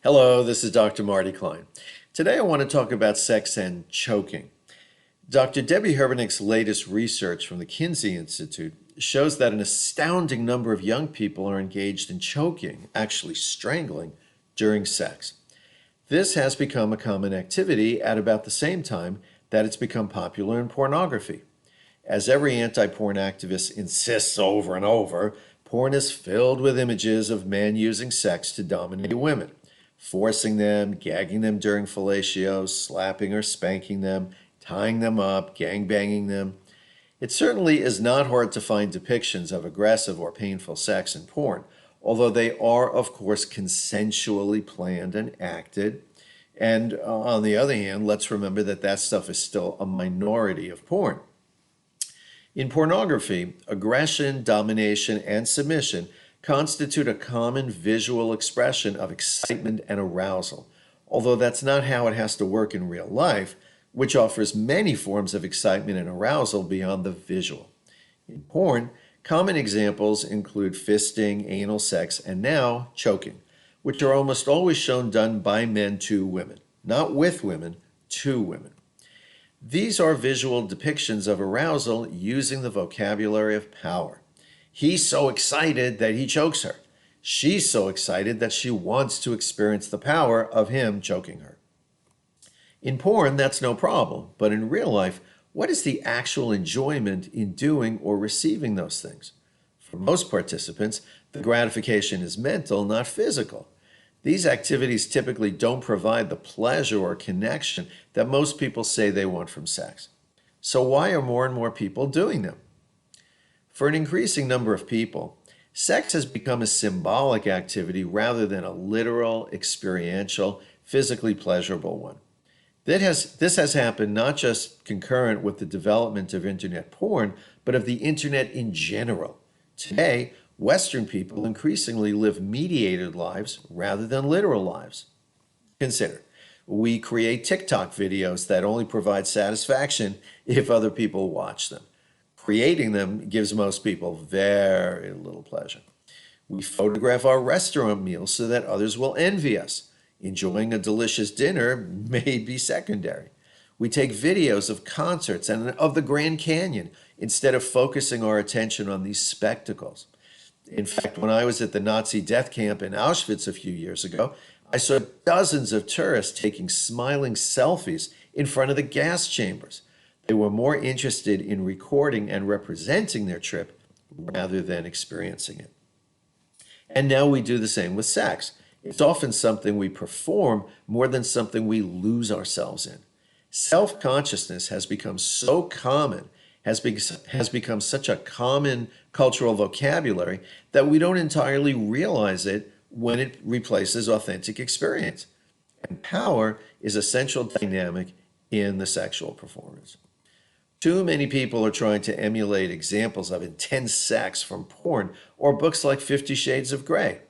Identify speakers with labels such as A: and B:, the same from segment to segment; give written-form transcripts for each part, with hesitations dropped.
A: Hello, this is Dr. Marty Klein. Today I want to talk about sex and choking. Dr. Debbie Herbernick's latest research from the Kinsey Institute shows that an astounding number of young people are engaged in choking, actually strangling, during sex. This has become a common activity at about the same time that it's become popular in pornography. As every anti-porn activist insists over and over, porn is filled with images of men using sex to dominate women, forcing them, gagging them during fellatio, slapping or spanking them, tying them up, gangbanging them. It certainly is not hard to find depictions of aggressive or painful sex in porn, although they are, of course, consensually planned and acted. And on the other hand, let's remember that that stuff is still a minority of porn. In pornography, aggression, domination, and submission constitute a common visual expression of excitement and arousal, although that's not how it has to work in real life, which offers many forms of excitement and arousal beyond the visual. In porn, common examples include fisting, anal sex, and now choking, which are almost always shown done by men to women, not with women, to women. These are visual depictions of arousal using the vocabulary of power. He's so excited that he chokes her. She's so excited that she wants to experience the power of him choking her. In porn, that's no problem, but in real life, what is the actual enjoyment in doing or receiving those things? For most participants, the gratification is mental, not physical. These activities typically don't provide the pleasure or connection that most people say they want from sex. So why are more and more people doing them? For an increasing number of people, sex has become a symbolic activity rather than a literal, experiential, physically pleasurable one. This has happened not just concurrent with the development of internet porn, but of the internet in general. Today, Western people increasingly live mediated lives rather than literal lives. Consider, we create TikTok videos that only provide satisfaction if other people watch them. Creating them gives most people very little pleasure. We photograph our restaurant meals so that others will envy us. Enjoying a delicious dinner may be secondary. We take videos of concerts and of the Grand Canyon instead of focusing our attention on these spectacles. In fact, when I was at the Nazi death camp in Auschwitz a few years ago, I saw dozens of tourists taking smiling selfies in front of the gas chambers. They were more interested in recording and representing their trip rather than experiencing it. And now we do the same with sex. It's often something we perform more than something we lose ourselves in. Self-consciousness has become so common, has become such a common cultural vocabulary that we don't entirely realize it when it replaces authentic experience. And power is a central dynamic in the sexual performance. Too many people are trying to emulate examples of intense sex from porn or books like 50 Shades of Grey,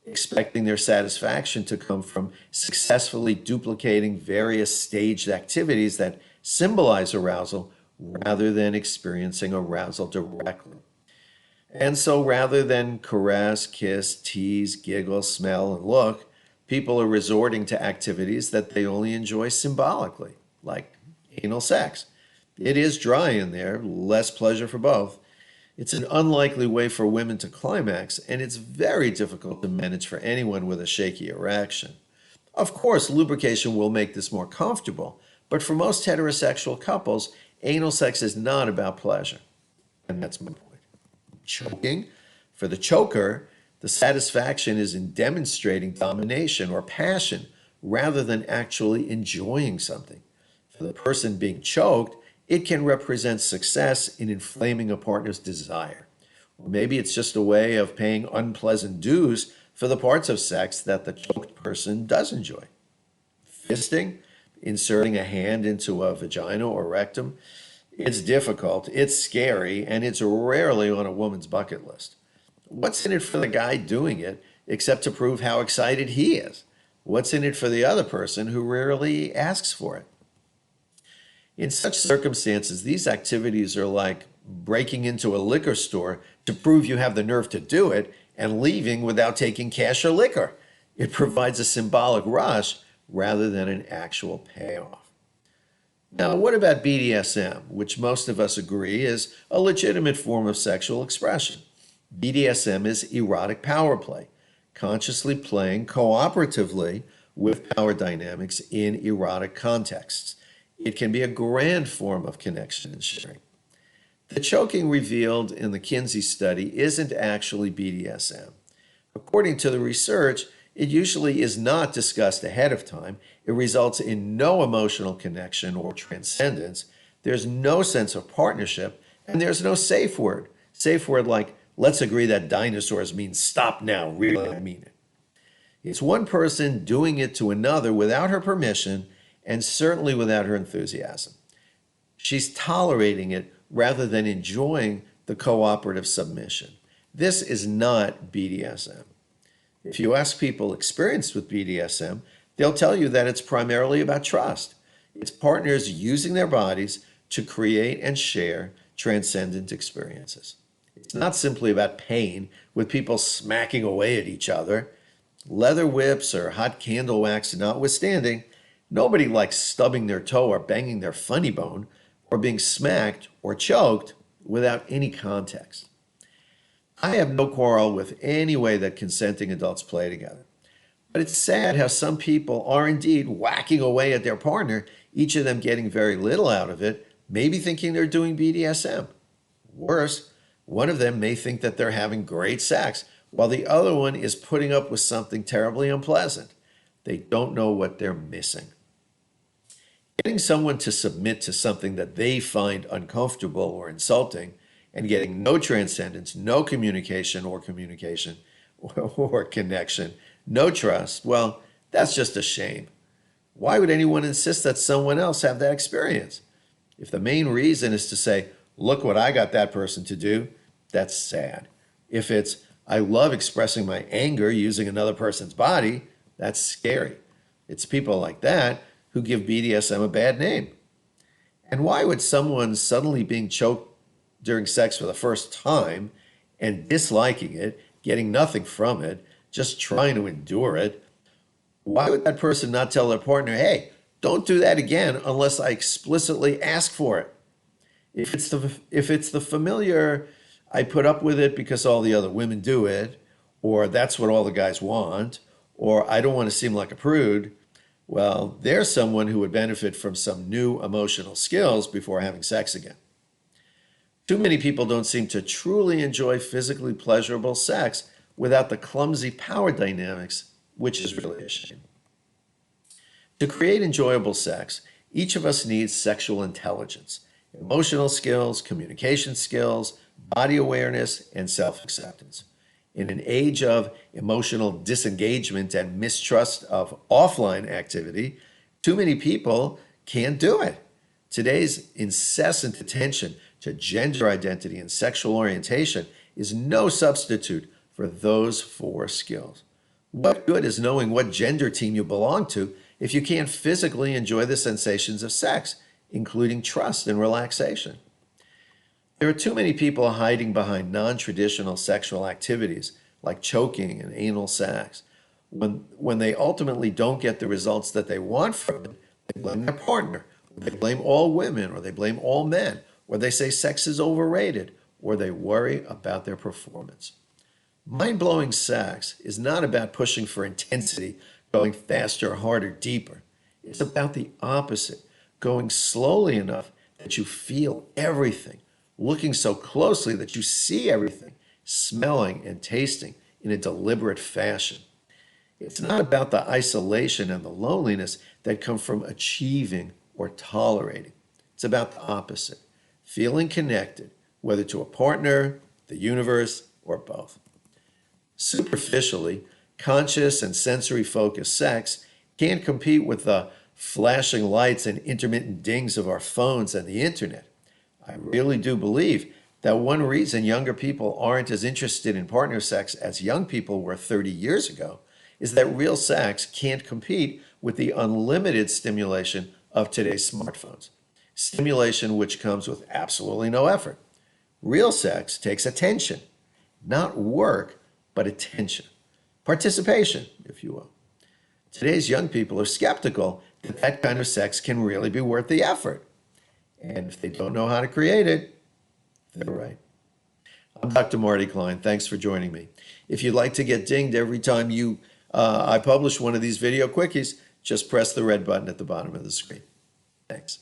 A: expecting their satisfaction to come from successfully duplicating various staged activities that symbolize arousal rather than experiencing arousal directly. And so rather than caress, kiss, tease, giggle, smell, and look, people are resorting to activities that they only enjoy symbolically, like anal sex. It is dry in there, less pleasure for both. It's an unlikely way for women to climax, and it's very difficult to manage for anyone with a shaky erection. Of course, lubrication will make this more comfortable, but for most heterosexual couples, anal sex is not about pleasure. And that's my point. Choking, for the choker, the satisfaction is in demonstrating domination or passion rather than actually enjoying something. For the person being choked, it can represent success in inflaming a partner's desire. Or maybe it's just a way of paying unpleasant dues for the parts of sex that the choked person does enjoy. Fisting, inserting a hand into a vagina or rectum, it's difficult, it's scary, and it's rarely on a woman's bucket list. What's in it for the guy doing it except to prove how excited he is? What's in it for the other person who rarely asks for it? In such circumstances, these activities are like breaking into a liquor store to prove you have the nerve to do it and leaving without taking cash or liquor. It provides a symbolic rush rather than an actual payoff. Now, what about BDSM, which most of us agree is a legitimate form of sexual expression? BDSM is erotic power play, consciously playing cooperatively with power dynamics in erotic contexts. It can be a grand form of connection and sharing. The choking revealed in the Kinsey study isn't actually BDSM. According to the research, it usually is not discussed ahead of time. It results in no emotional connection or transcendence. There's no sense of partnership, and there's no safe word. Safe word like, let's agree that dinosaurs means stop now, really, I mean it. It's one person doing it to another without her permission and certainly without her enthusiasm. She's tolerating it rather than enjoying the cooperative submission. This is not BDSM. If you ask people experienced with BDSM, they'll tell you that it's primarily about trust. It's partners using their bodies to create and share transcendent experiences. It's not simply about pain with people smacking away at each other. Leather whips or hot candle wax notwithstanding, nobody likes stubbing their toe or banging their funny bone or being smacked or choked without any context. I have no quarrel with any way that consenting adults play together. But it's sad how some people are indeed whacking away at their partner, each of them getting very little out of it, maybe thinking they're doing BDSM. Worse, one of them may think that they're having great sex, while the other one is putting up with something terribly unpleasant. They don't know what they're missing. Getting someone to submit to something that they find uncomfortable or insulting and getting no transcendence, no communication or connection, no trust, well, that's just a shame. Why would anyone insist that someone else have that experience? If the main reason is to say, look what I got that person to do, that's sad. If it's, I love expressing my anger using another person's body, that's scary. It's people like that who give BDSM a bad name. And why would someone suddenly being choked during sex for the first time and disliking it, getting nothing from it, just trying to endure it, why would that person not tell their partner, hey, don't do that again unless I explicitly ask for it? If it's the familiar, I put up with it because all the other women do it, or that's what all the guys want, or I don't want to seem like a prude, well, there's someone who would benefit from some new emotional skills before having sex again. Too many people don't seem to truly enjoy physically pleasurable sex without the clumsy power dynamics, which is really a shame. To create enjoyable sex, each of us needs sexual intelligence, emotional skills, communication skills, body awareness, and self-acceptance. In an age of emotional disengagement and mistrust of offline activity, too many people can't do it. Today's incessant attention to gender identity and sexual orientation is no substitute for those four skills. What good is knowing what gender team you belong to if you can't physically enjoy the sensations of sex, including trust and relaxation? There are too many people hiding behind non-traditional sexual activities like choking and anal sex. When they ultimately don't get the results that they want from it, they blame their partner, or they blame all women, or they blame all men, or they say sex is overrated, or they worry about their performance. Mind-blowing sex is not about pushing for intensity, going faster, harder, deeper. It's about the opposite, going slowly enough that you feel everything, looking so closely that you see everything, smelling and tasting in a deliberate fashion. It's not about the isolation and the loneliness that come from achieving or tolerating. It's about the opposite, feeling connected, whether to a partner, the universe, or both. Superficially, conscious and sensory-focused sex can't compete with the flashing lights and intermittent dings of our phones and the internet. I really do believe that one reason younger people aren't as interested in partner sex as young people were 30 years ago is that real sex can't compete with the unlimited stimulation of today's smartphones. Stimulation which comes with absolutely no effort. Real sex takes attention, not work, but attention. Participation, if you will. Today's young people are skeptical that that kind of sex can really be worth the effort. And if they don't know how to create it, they're right. I'm Dr. Marty Klein. Thanks for joining me. If you'd like to get dinged every time I publish one of these video quickies, just press the red button at the bottom of the screen. Thanks.